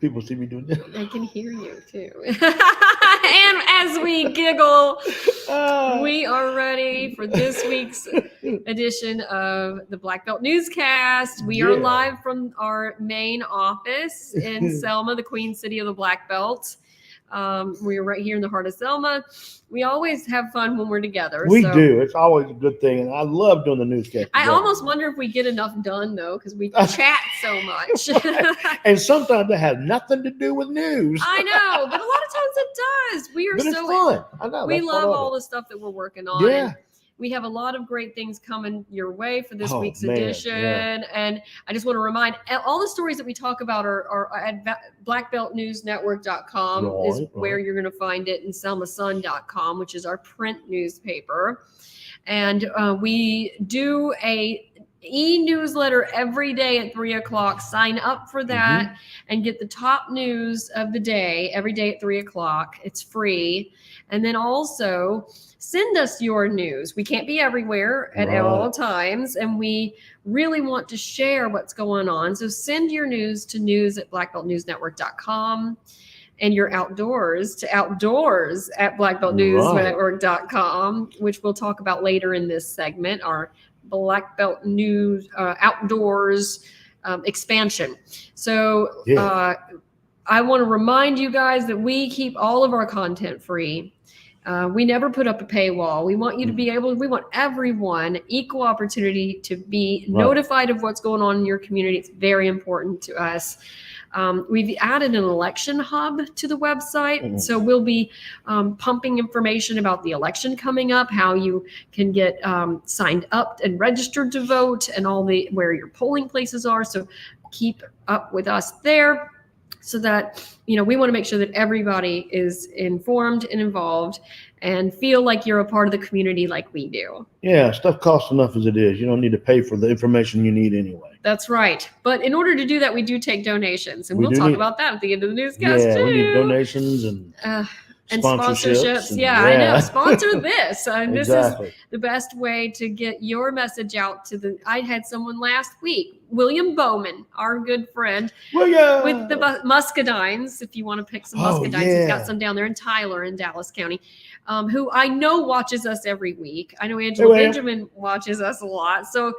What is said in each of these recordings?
People see me doing this. They can hear you too. And as we giggle, we are ready for this week's edition of the Black Belt Newscast. We are live from our main office in Selma, the Queen City of the Black Belt. We're right here in the heart of Selma. We always have fun when we're together. We do. It's always a good thing. And I love doing the newscast. I almost wonder if we get enough done, though, because we chat so much. And sometimes it has nothing to do with news. I know, but a lot of times it does. We are It's fun. I know. We love all the stuff that we're working on. Yeah. And we have a lot of great things coming your way for this week's edition. Yeah. And I just want to remind all the stories that we talk about are at blackbeltnewsnetwork.com where you're going to find it, and selmasun.com, which is our print newspaper. And we do a e-newsletter every day at 3:00. Sign up for that and get the top news of the day every day at 3:00. It's free. And then also send us your news. We can't be everywhere at all times, and we really want to share what's going on. So send your news to news@blackbeltnewsnetwork.com and your outdoors to outdoors@blackbeltnewsnetwork.com, which we'll talk about later in this segment, our Black Belt News outdoors expansion. So I want to remind you guys that we keep all of our content free. We never put up a paywall. We want you to be we want everyone equal opportunity to be notified of what's going on in your community. It's very important to us. We've added an election hub to the website. So we'll be pumping information about the election coming up, how you can get signed up and registered to vote, and where your polling places are. So keep up with us there, so that, we want to make sure that everybody is informed and involved and feel like you're a part of the community like we do. Yeah, stuff costs enough as it is. You don't need to pay for the information you need anyway. That's right. But in order to do that, we do take donations, and we'll talk about that at the end of the newscast too. We need donations and sponsorships. I know. Sponsor this. This is the best way to get your message out to I had someone last week, William Bowman, our good friend, with the muscadines. If you want to pick some muscadines, he's got some down there in Tyler in Dallas County, who I know watches us every week. I know Angela Benjamin watches us a lot. So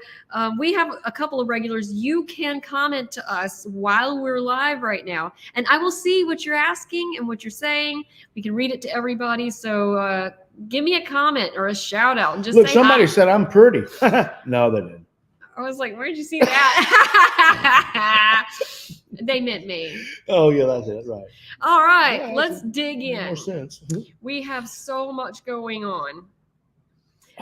we have a couple of regulars. You can comment to us while we're live right now, and I will see what you're asking and what you're saying. We can read it to everybody. So give me a comment or a shout out and just look. Say somebody hi. said I'm pretty. No, they didn't. I was like, where'd you see that? They meant me. Oh, yeah, that's it. Right. All right. Let's dig in. More sense. We have so much going on.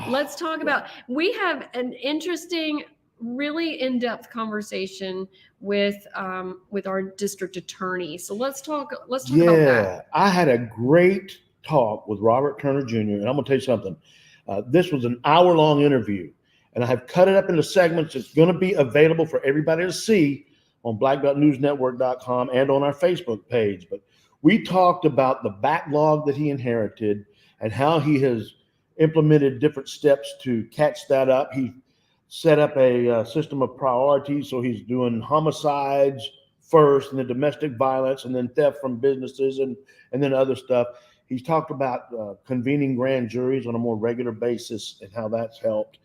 Let's talk about, we have an interesting, really in-depth conversation with our district attorney. So let's talk about that. Yeah, I had a great talk with Robert Turner Jr. And I'm going to tell you something. This was an hour-long interview, and I have cut it up into segments. It's going to be available for everybody to see on blackbeltnewsnetwork.com and on our Facebook page. But we talked about the backlog that he inherited and how he has implemented different steps to catch that up. He set up a system of priorities. So he's doing homicides first, and then domestic violence, and then theft from businesses, and then other stuff. He's talked about convening grand juries on a more regular basis and how that's helped.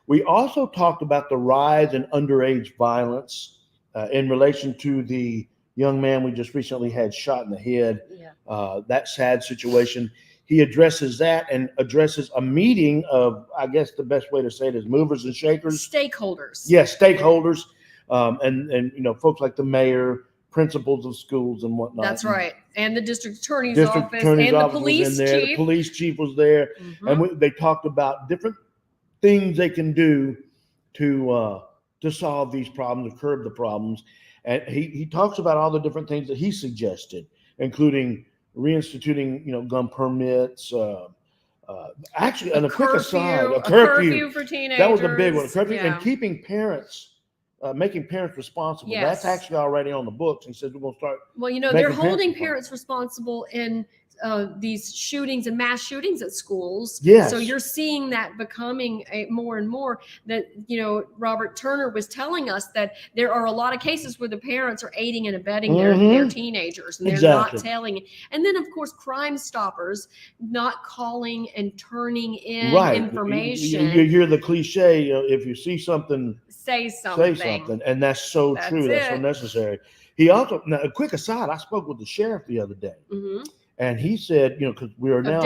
We also talked about the rise in underage violence in relation to the young man we just recently had shot in the head, that sad situation. He addresses that and addresses a meeting of, I guess the best way to say it is movers and shakers. Stakeholders. Yes, stakeholders, and folks like the mayor, principals of schools and whatnot. That's right. And the district attorney's office and the police chief. The police chief was there. And they talked about different things they can do to solve these problems, to curb the problems. And he talks about all the different things that he suggested, including reinstituting, gun permits, actually, on a quick aside, a curfew for teenagers. That was a big one. A curfew, and keeping parents, making parents responsible. Yes. That's actually already on the books. He says we're going to start. Well, they're holding parents responsible in these shootings and mass shootings at schools. Yes. So you're seeing that becoming more and more. That, Robert Turner was telling us that there are a lot of cases where the parents are aiding and abetting their teenagers, and they're not telling. And then, of course, Crime Stoppers not calling and turning in information. You hear the cliche, if you see something, say something. And that's so true. That's so necessary. He also, now, a quick aside, I spoke with the sheriff the other day. And he said, because we are now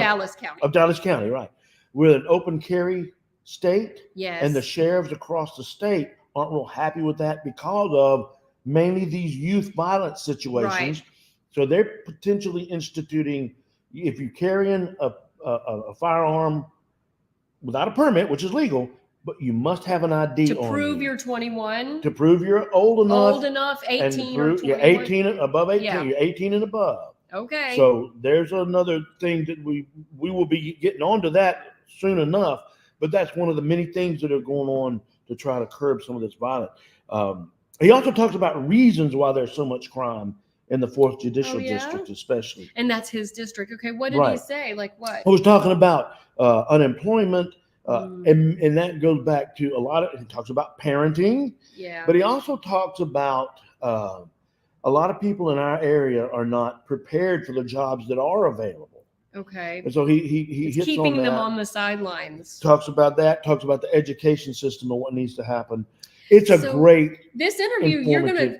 of Dallas County, right? We're an open carry state, yes, and the sheriffs across the state aren't real happy with that because of mainly these youth violence situations. Right. So they're potentially instituting, if you're carrying a firearm without a permit, which is legal, but you must have an ID to on prove you. you're 21. To prove you're old enough, 18 or or 21. You're 18 above 18. Yeah. You're 18 and above. Okay. So there's another thing that we will be getting onto that soon enough, but that's one of the many things that are going on to try to curb some of this violence. He also talks about reasons why there's so much crime in the 4th Judicial District, especially. And that's his district. Okay, what did he say? Like what? I was talking about unemployment, and that goes back to he talks about parenting. Yeah. But he also talks about a lot of people in our area are not prepared for the jobs that are available. Okay. And so he hits keeping on that, them on the sidelines. Talks about that. Talks about the education system and what needs to happen. It's a great. This interview, you're gonna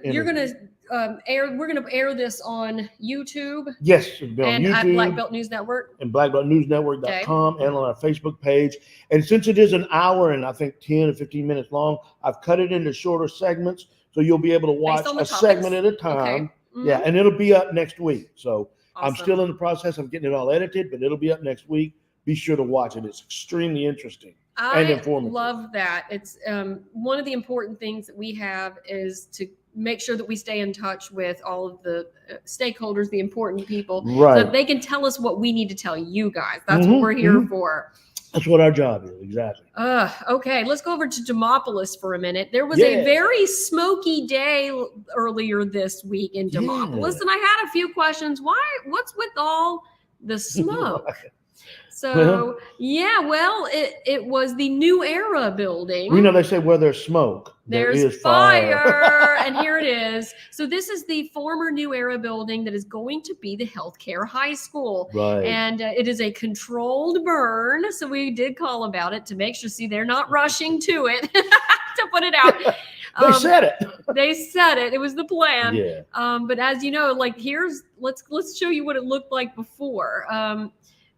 air. We're gonna air this on YouTube. Yes, and YouTube, at Black Belt News Network and blackbeltnewsnetwork.com and on our Facebook page. And since it is an hour and I think 10 or 15 minutes long, I've cut it into shorter segments. So you'll be able to watch a segment at a time. Okay. Yeah, and it'll be up next week. So awesome. I'm still in the process of getting it all edited, but it'll be up next week. Be sure to watch it. It's extremely interesting and informative. I love that. It's one of the important things that we have is to make sure that we stay in touch with all of the stakeholders, the important people, so that they can tell us what we need to tell you guys. That's what we're here for. That's what our job is, exactly. Okay, let's go over to Demopolis for a minute. There was a very smoky day earlier this week in Demopolis, and I had a few questions. What's with all the smoke? So, it was the New Era building. They say where there's smoke, there's fire. And here it is. So this is the former New Era building that is going to be the healthcare high school. Right. And it is a controlled burn. So we did call about it to make sure, they're not rushing to it to put it out. They said it. They said it. It was the plan. Yeah. But as you know, let's show you what it looked like before.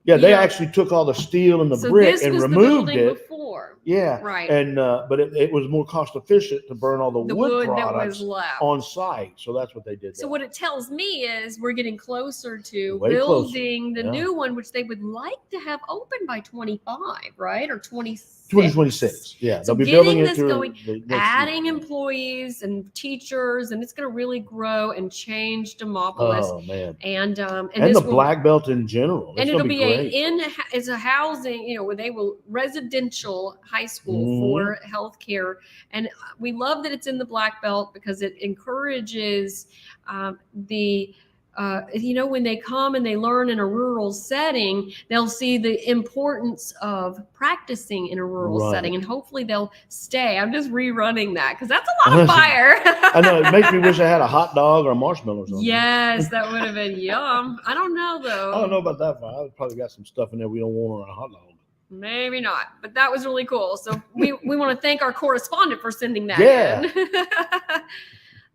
They actually took all the steel and the brick and removed it. Before. Yeah. Right. And but it was more cost efficient to burn all the wood products that was left on site. So that's what they did. So what it tells me is we're getting closer to building the new one, which they would like to have open by 25, right? Or 26. 2026. Yeah. So they'll be building building it going, adding employees and teachers, and it's going to really grow and change Demopolis. Oh man. And the Black Belt in general. And it'll be it's a housing, where they will residential high school for healthcare. And we love that it's in the Black Belt because it encourages when they come and they learn in a rural setting, they'll see the importance of practicing in a rural setting, and hopefully they'll stay. I'm just rerunning that because that's a lot of fire. I know, it makes me wish I had a hot dog or a marshmallow or something. Yes, that would have been yum. I don't know though. I don't know about that. I've probably got some stuff in there we don't want on a hot dog. Maybe not, but that was really cool. So we want to thank our correspondent for sending that in.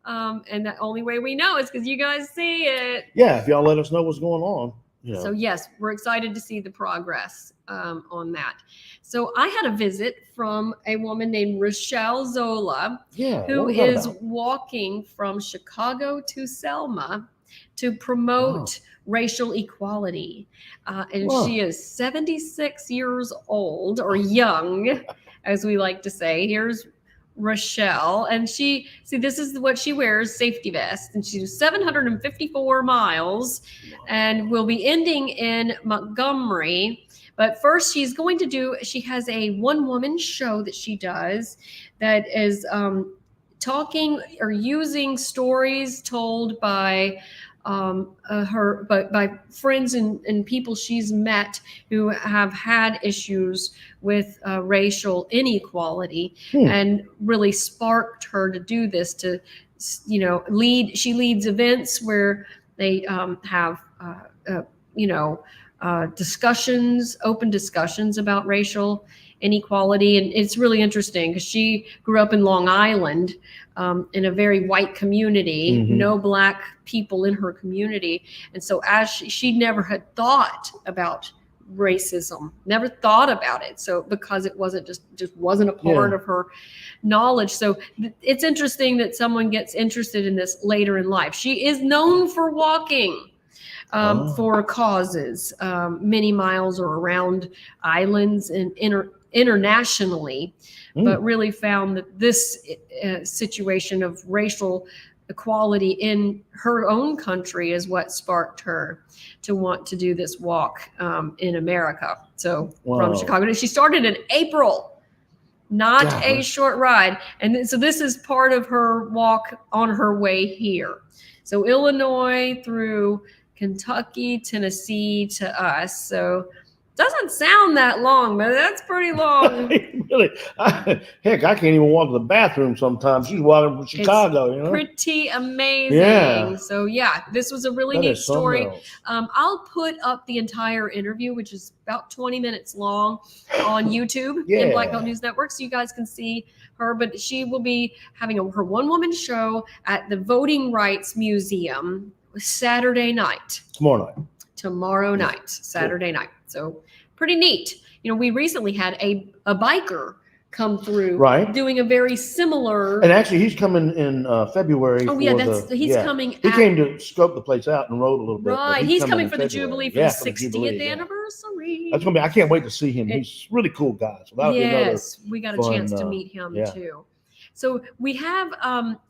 And the only way we know is because you guys see it. Yeah, if y'all let us know what's going on. So yes, we're excited to see the progress on that. So I had a visit from a woman named Rochelle Zola, who is walking from Chicago to Selma to promote racial equality. And she is 76 years old, or young, as we like to say. Here's Rochelle, and this is what she wears, safety vest, and she's 754 miles and will be ending in Montgomery. But first she has a one-woman show that she does that is talking or using stories told by by friends and people she's met who have had issues with racial inequality, and really sparked her to do this. She leads events where they have discussions, open discussions about racial inequality. And it's really interesting because she grew up in Long Island, in a very white community, no Black people in her community. And so as she never had thought about racism, never thought about it. So because it wasn't just wasn't a part of her knowledge. So it's interesting that someone gets interested in this later in life. She is known for walking for causes, many miles or around islands and internationally, but really found that this situation of racial equality in her own country is what sparked her to want to do this walk in America. So from Chicago, she started in April, not a short ride. And so this is part of her walk on her way here. So Illinois through Kentucky, Tennessee to us. So doesn't sound that long, but that's pretty long. Really, heck, I can't even walk to the bathroom sometimes. She's walking from Chicago, it's pretty amazing. Yeah. So this was a really neat story. I'll put up the entire interview, which is about 20 minutes long, on YouTube in Black Belt News Network, so you guys can see her. But she will be having her one-woman show at the Voting Rights Museum Saturday night. Tomorrow night, Saturday night. So pretty neat. We recently had a biker come through, doing a very similar. And actually, he's coming in February. Oh yeah, he's coming. He came to scope the place out and rode a little bit. Right, he's coming for the Jubilee, for the 60th anniversary. That's gonna be. I can't wait to see him. He's a really cool guy. So that'll be another we got a chance to meet him too. So we have,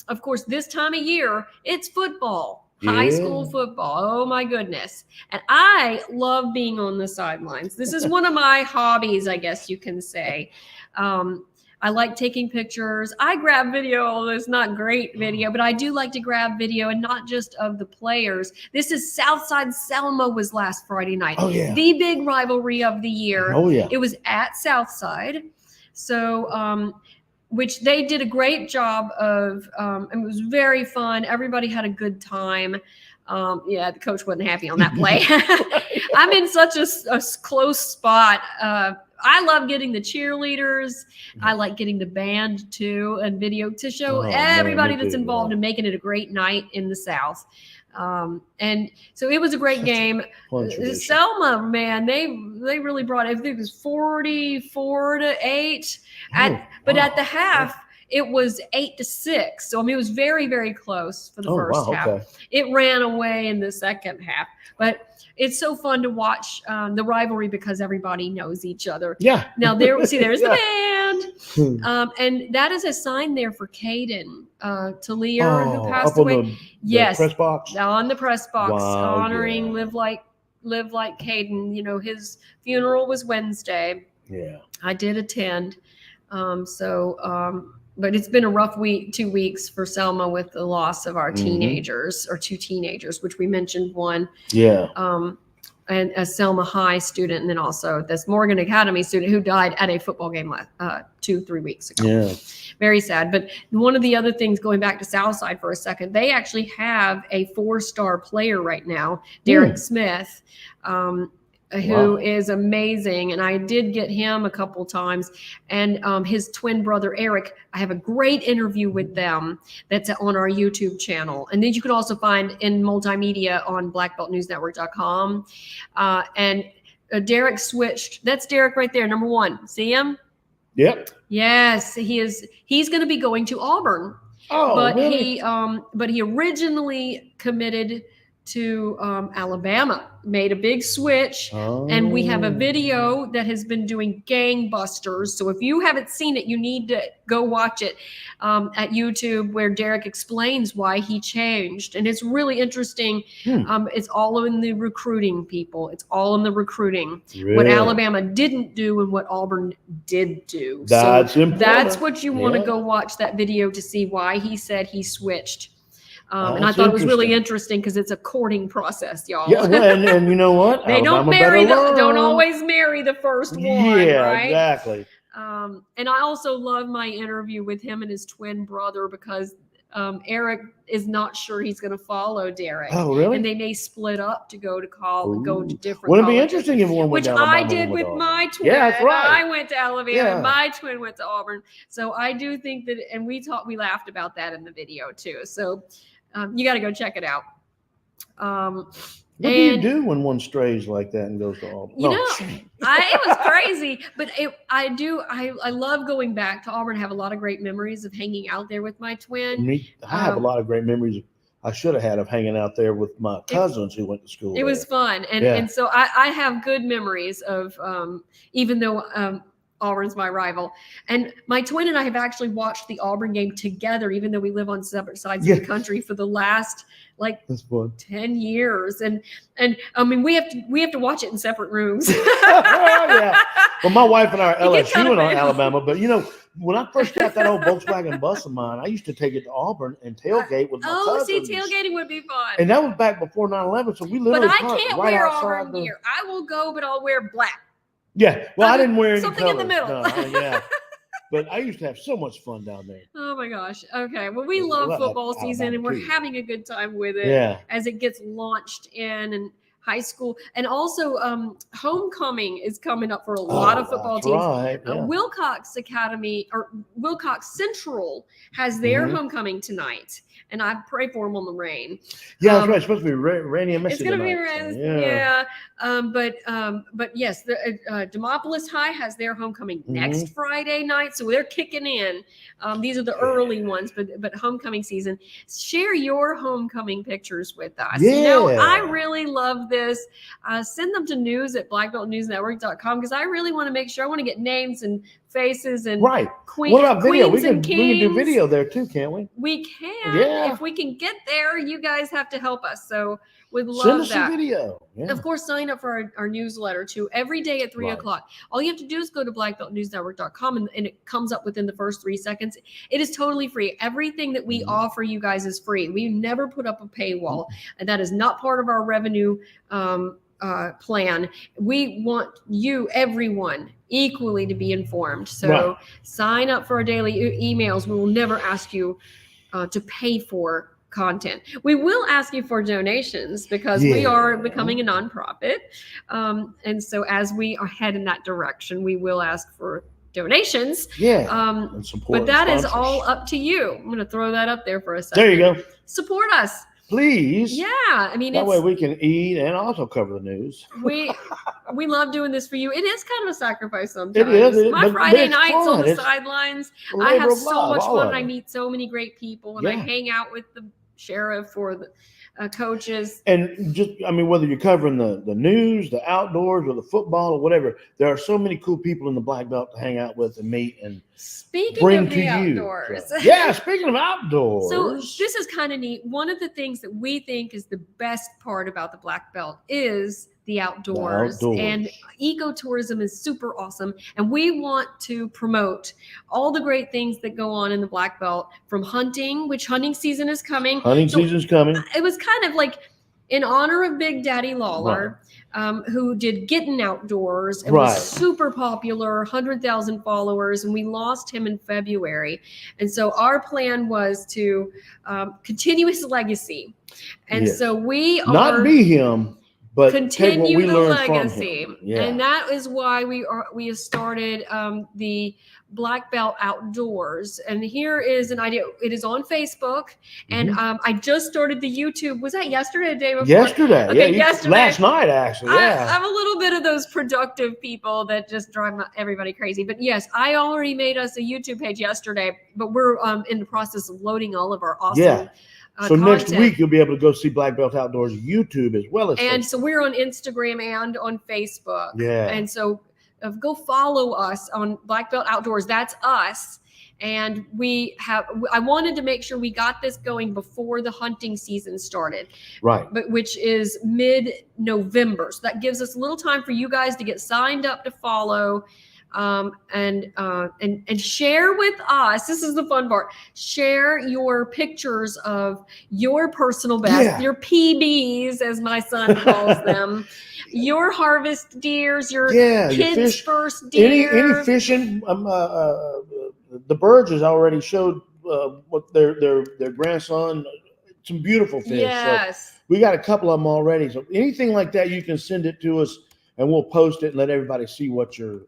of course, this time of year, it's football. High school football. Oh my goodness. And I love being on the sidelines. This is one of my hobbies, I guess you can say. I like taking pictures. I grab video, although it's not great video, but I do like to grab video, and not just of the players. This is Southside Selma was last Friday night. Oh, yeah. The big rivalry of the year. Oh, yeah. It was at Southside. So, which they did a great job of, and it was very fun. Everybody had a good time. The coach wasn't happy on that play. I'm in such a close spot. I love getting the cheerleaders. I like getting the band too, and video to show everybody that's involved and making it a great night in the South. And so it was a great game. Selma, man, they really brought it. I think it was 44-8. But at the half, it was 8-6. So I mean, it was very, very close for the first half. Okay. It ran away in the second half. But it's so fun to watch the rivalry because everybody knows each other. Yeah. Now there's the band, and that is a sign there for Caden Talier, who passed away. The press box. On the press box, honoring Live Like Caden. His funeral was Wednesday. Yeah. I did attend. But it's been a rough 2 weeks for Selma with the loss of our teenagers, or two teenagers, which we mentioned one. Yeah. And a Selma High student, and then also this Morgan Academy student who died at a football game 2-3 weeks ago. Yeah. Very sad. But one of the other things, going back to Southside for a second, they actually have a 4-star player right now, Derek Smith, who is amazing. And I did get him a couple times, and his twin brother, Eric. I have a great interview with them that's on our YouTube channel. And then you can also find in multimedia on blackbeltnewsnetwork.com. And Derek switched. That's Derek right there, number 1. See him? Yep. Yes, he is. He's going to be going to Auburn. Oh, but really? He originally committed to Alabama, made a big switch, and we have a video that has been doing gangbusters. So if you haven't seen it, you need to go watch it at YouTube, where Derek explains why he changed. And it's really interesting. It's all in the recruiting, people. It's all in the recruiting. Really? What Alabama didn't do and what Auburn did do. That's important. That's what you want to go watch that video to see why he said he switched. And I thought it was really interesting because it's a courting process, y'all. Yeah, well, and you know what? They don't always marry the first one. Yeah, right? Exactly. And I also love my interview with him and his twin brother because Eric is not sure he's going to follow Derek. Oh, really? And they may split up to go to college, go to different. Wouldn't it be colleges, interesting if one went which to Alabama? I did with my twin. Yeah, that's right. I went to Alabama. And my twin went to Auburn. So I do think that, and we laughed about that in the video too. So you got to go check it out. What do you do when one strays like that and goes to Auburn? It was crazy, but I love going back to Auburn. I have a lot of great memories of hanging out there with my twin. I have a lot of great memories I should have had of hanging out there with my cousins who went to school. It was fun. And so I have good memories of, even though Auburn's my rival. And my twin and I have actually watched the Auburn game together, even though we live on separate sides of the country for the last 10 years. And I mean, we have to watch it in separate rooms. Well, my wife and I are LSU in Alabama, but when I first got that old Volkswagen bus of mine, I used to take it to Auburn and tailgate with my cousins. See, tailgating would be fun. And that was back before 9/11, so we literally But I can't wear Auburn gear. I will go, but I'll wear black. Yeah, well, I didn't wear any something colors. in the middle. No, but I used to have so much fun down there. Oh my gosh. Okay. Well, we love football season and we're having a good time with it as it gets launched in high school. And also homecoming is coming up for a lot of football teams. Right. Wilcox Academy or Wilcox Central has their homecoming tonight. And I pray for them on the rain. Yeah, that's right. It's supposed to be rainy and messy. It's going to be rainy. But yes, the Demopolis High has their homecoming next Friday night, so they're kicking in. These are the early ones, but homecoming season. Share your homecoming pictures with us. Yeah. I really love this. Send them to news@blackbeltnewsnetwork.com because I really want to make sure I want to get names and faces and queens. What about video? We can do video there too, can't we? We can. Yeah. If we can get there, you guys have to help us. So we'd love Send us that. a video. Yeah. Of course, sign up for our newsletter too every day at 3 o'clock. All you have to do is go to blackbeltnewsnetwork.com and it comes up within the first 3 seconds. It is totally free. Everything that we offer you guys is free. We never put up a paywall, and that is not part of our revenue plan. We want you, everyone, equally to be informed. So sign up for our daily emails. We will never ask you to pay for content. We will ask you for donations because we are becoming a nonprofit. And so as we are head in that direction, we will ask for donations. And support. But that is all up to you. I'm going to throw that up there for a second. There you go. Support us. Please. Yeah. I mean, that way we can eat and also cover the news. We love doing this for you. It is kind of a sacrifice sometimes. It is. My Friday nights on the sidelines, I have so much fun. And I meet so many great people, and I hang out with the sheriff or the coaches. And just, I mean, whether you're covering the news, the outdoors, or the football or whatever, there are so many cool people in the Black Belt to hang out with and meet and bring to you. Outdoors. So, yeah, speaking of outdoors. So this is kind of neat. One of the things that we think is the best part about the Black Belt is the outdoors. And ecotourism is super awesome. And we want to promote all the great things that go on in the Black Belt, from hunting, which hunting season is coming. Season's coming. It was kind of like in honor of Big Daddy Lawler, who did Getting Outdoors and was super popular, 100,000 followers, and we lost him in February. And so our plan was to continue his legacy. And so we are not be him, but continue the legacy. Yeah. And that is why we have started the Black Belt Outdoors. And here is an idea. It is on Facebook. And I just started the YouTube. Was that yesterday or the day before? Yesterday. Okay, yesterday. Last night, actually. Yeah. I'm a little bit of those productive people that just drive everybody crazy. But yes, I already made us a YouTube page yesterday, but we're in the process of loading all of our awesome so content. next week you'll be able to go see Black Belt Outdoors YouTube as well as Facebook. So we're on Instagram and on Facebook. Yeah. And so go follow us on Black Belt Outdoors. That's us. And I wanted to make sure we got this going before the hunting season started. Right. But which is mid-November. So that gives us a little time for you guys to get signed up to follow. and share with us. This is the fun part. Share your pictures of your personal best, your PBs, as my son calls them, your harvest deers, your kids' first deer. Any fishing. The Burges already showed what their grandson. Some beautiful fish. Yes. So we got a couple of them already. So anything like that, you can send it to us, and we'll post it and let everybody see what your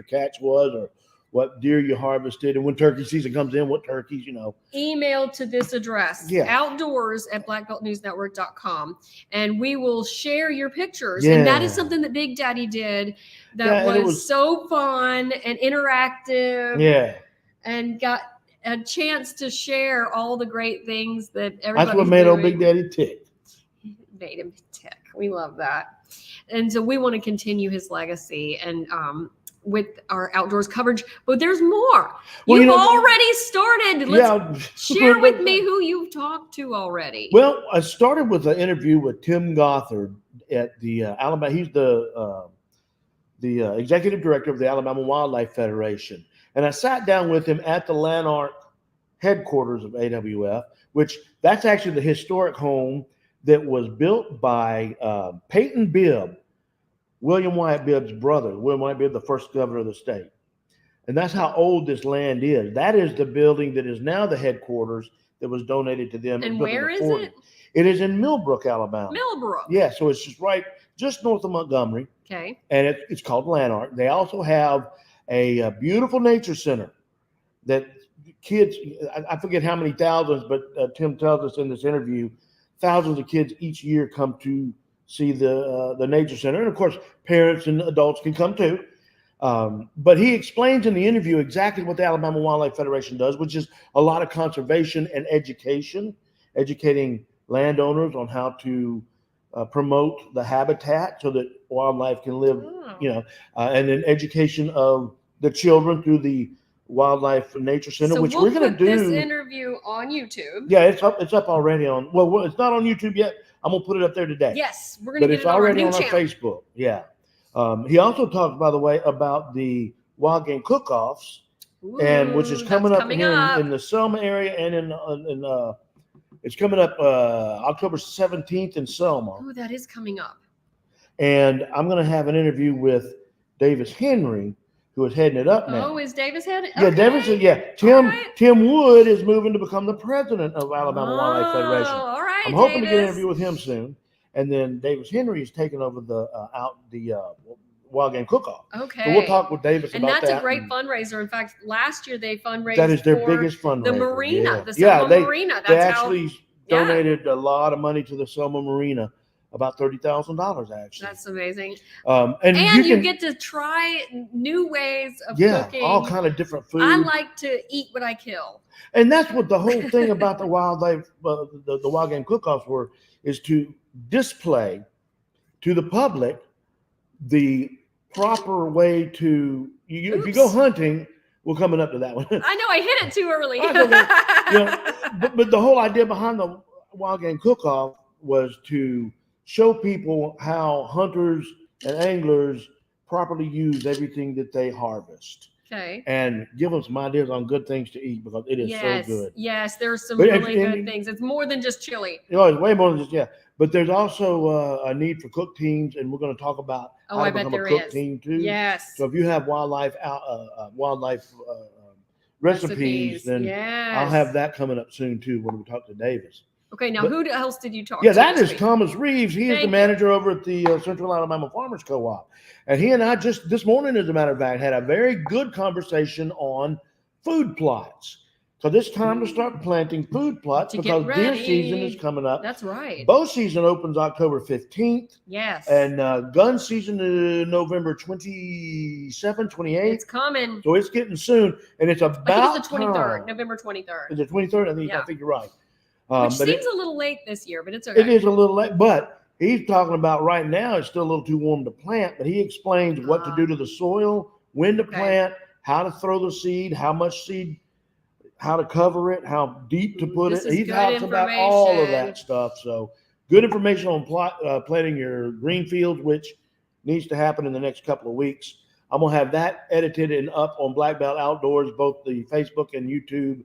catch was, or what deer you harvested, and when turkey season comes in, what turkeys, Email to this address, outdoors@blackbeltnewsnetwork.com, and we will share your pictures. And that is something that Big Daddy did that was so fun and interactive. Yeah. And got a chance to share all the great things that everybody's That's what made old Big Daddy tick. Made him tick. We love that. And so we want to continue his legacy and with our outdoors coverage, but there's more. Well, you've already started. Let's share with me who you've talked to already. Well, I started with an interview with Tim Gothard at the Alabama. He's the executive director of the Alabama Wildlife Federation. And I sat down with him at the Lanark headquarters of AWF, which that's actually the historic home that was built by Peyton Bibb, William Wyatt Bibb's brother. William Wyatt Bibb, the first governor of the state. And that's how old this land is. That is the building that is now the headquarters that was donated to them. And where is it? It is in Millbrook, Alabama. Millbrook. Yeah, so it's just north of Montgomery. Okay. And it's called Lanark. They also have a beautiful nature center that kids, I forget how many thousands, but Tim tells us in this interview, thousands of kids each year come to see the nature center. And of course, parents and adults can come too. But he explains in the interview exactly what the Alabama Wildlife Federation does, which is a lot of conservation and education, educating landowners on how to promote the habitat so that wildlife can live, and then education of the children through the Wildlife Nature Center, which we're going to do. This interview on YouTube. Yeah, it's up already on. Well, it's not on YouTube yet. I'm gonna put it up there today. Yes, we're gonna. But it's already on our Facebook. Yeah. He also talked, by the way, about the wild game cook-offs, and which is coming up here in the Selma area, and in it's coming up October 17th in Selma. Oh, that is coming up. And I'm going to have an interview with Davis Henry, who is heading it up now. Oh, is Davis heading? Yeah, okay. Davis. Yeah, Tim Wood is moving to become the president of Alabama Wildlife Federation. All right, I'm hoping to get an interview with him soon. And then Davis Henry is taking over the wild game cook-off. Okay. So we'll talk with Davis about that. And that's a great fundraiser. In fact, last year they fundraised. That is their biggest fundraiser. The marina, the Selma Marina. They actually donated a lot of money to the Selma Marina. About $30,000 actually. That's amazing. And you get to try new ways of cooking. Yeah, all kind of different food. I like to eat what I kill. And that's what the whole thing about the wildlife, the wild game cook-offs is to display to the public the proper way to. If you go hunting, we're coming up to that one. I know I hit it too early. But the whole idea behind the wild game cook-off was to show people how hunters and anglers properly use everything that they harvest. Okay. And give them some ideas on good things to eat, because it is so good. Yes, there's some really good things. It's more than just chili. It's way more than just, But there's also a need for cook teams, and we're going to talk about how to become a cook team too. Yes. So if you have wildlife recipes, then I'll have that coming up soon too when we talk to Davis. Okay, now who else did you talk to? Yeah, that is Thomas Reeves. He is the manager over at the Central Alabama Farmers Co-op. And he and I just this morning, as a matter of fact, had a very good conversation on food plots. So it's time to start planting food plots because deer season is coming up. That's right. Bow season opens October 15th. Yes. And gun season is November 27, 28. It's coming. So it's getting soon. And it's about I think it's the 23rd, November 23rd. Is it 23rd? I think you're right. Which seems a little late this year, but it's okay. It is a little late, but he's talking about right now it's still a little too warm to plant, but he explains what to do to the soil, when to plant, how to throw the seed, how much seed, how to cover it, how deep to put it. He talks about all of that stuff. So good information on planting your green fields, which needs to happen in the next couple of weeks. I'm going to have that edited and up on Black Belt Outdoors, both the Facebook and YouTube,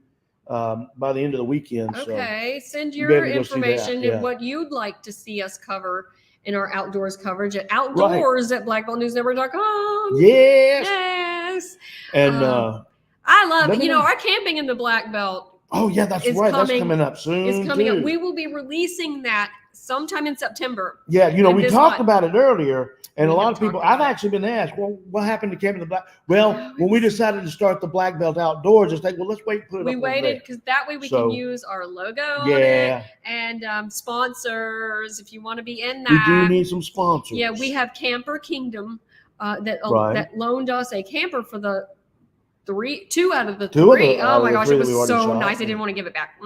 by the end of the weekend. Okay, so send you'll be your able to go see that, information yeah. and what you'd like to see us cover in our outdoors coverage at outdoors at blackbeltnewsnetwork.com. Yes. And I love it. Our camping in the Black Belt. Oh yeah, that's right. That's coming up soon. It's coming too. up. We will be releasing that sometime in September. Yeah, we talked about it earlier, and a lot of people. I've actually been asked, well, what happened to camping in the Black? Well, when we decided to start the Black Belt Outdoors, it's like, well, let's wait and put it up. We waited because that way we can use our logo on it and sponsors. If you want to be in that, we do need some sponsors. Yeah, we have Camper Kingdom that loaned us a camper for the. 2 out of the 3. Oh my gosh, it was so nice. I didn't want to give it back.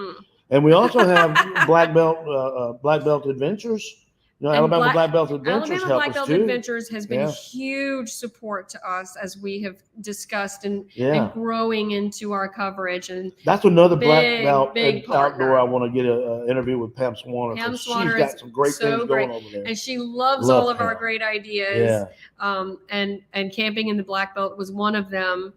And we also have Black Belt Adventures. Alabama Black Belt Adventures Adventures has been huge support to us as we have discussed and growing into our coverage. And that's another Black Belt outdoor. I want to get an interview with Pam Swanner. Pam Swanner she's got some great things going over there, and she loves all of our great ideas. And camping in the Black Belt was one of them.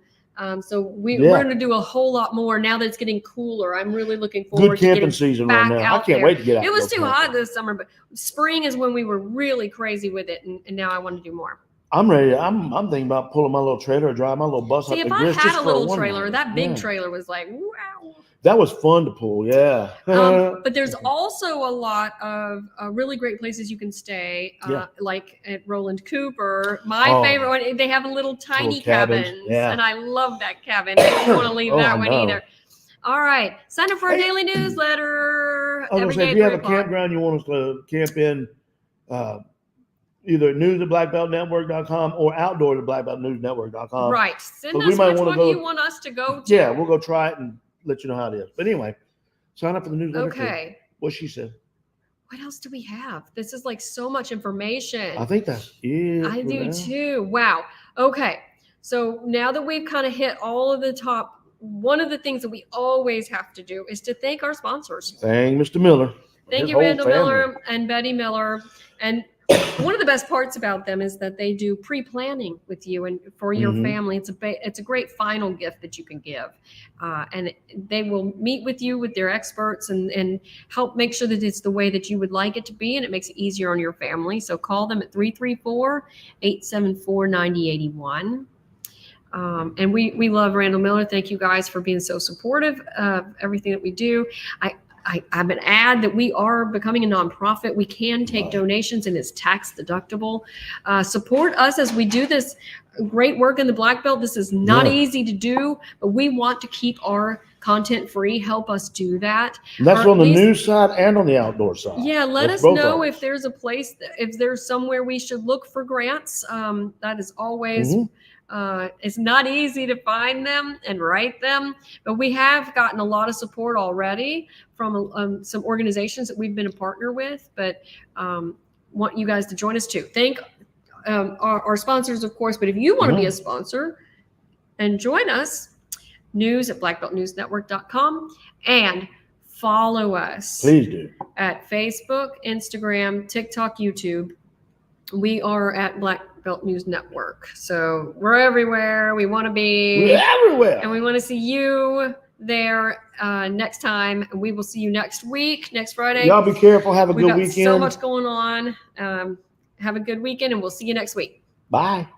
So we're going to do a whole lot more now that it's getting cooler. I'm really looking forward to getting season back right now. out I can't wait to get out. It was too hot this summer, but spring is when we were really crazy with it, and now I want to do more. I'm ready. I'm thinking about pulling my little trailer, drive my little bus up the if I had a little trailer, that big trailer was like, wow. That was fun to pull, yeah. But there's also a lot of really great places you can stay, like at Roland Cooper. My favorite one, they have a little tiny cabins, and I love that cabin. I don't want to leave that one either. All right, sign up for our daily newsletter. I was going to say, if you have a campground you want us to camp in, either news at blackbeltnetwork.com or outdoors at blackbeltnewsnetwork.com. Right, send us which one you want us to go to. Yeah, we'll go try it and let you know how it is. But anyway, sign up for the newsletter. Okay. What she said. What else do we have? This is like so much information. I think that's it. I do too. Wow. Okay. So now that we've kind of hit all of the top, one of the things that we always have to do is to thank our sponsors. Thank Mr. Miller. Thank you, Randall Miller and Betty Miller. And one of the best parts about them is that they do pre-planning with you and for your family. It's a great final gift that you can give, and they will meet with you with their experts and help make sure that it's the way that you would like it to be, and it makes it easier on your family. So call them at 334-874-9081. And we love Randall Miller. Thank you guys for being so supportive of everything that we do. I'm an ad that we are becoming a nonprofit. We can take donations and it's tax deductible. Support us as we do this great work in the Black Belt. This is not easy to do, but we want to keep our content free. Help us do that. And that's on the news side and on the outdoor side. Yeah, let us know if there's a place, if there's somewhere we should look for grants. That is always... it's not easy to find them and write them, but we have gotten a lot of support already from some organizations that we've been a partner with, but want you guys to join us too. Thank our sponsors, of course, but if you want to be a sponsor and join us, news at blackbeltnewsnetwork.com, and follow us. Please do. At Facebook, Instagram, TikTok, YouTube. We are at Black Belt News Network. So we're everywhere. We want to be. We're everywhere. And we want to see you there next time. And we will see you next week, next Friday. Y'all be careful. Have a good weekend. So much going on. Have a good weekend, and we'll see you next week. Bye.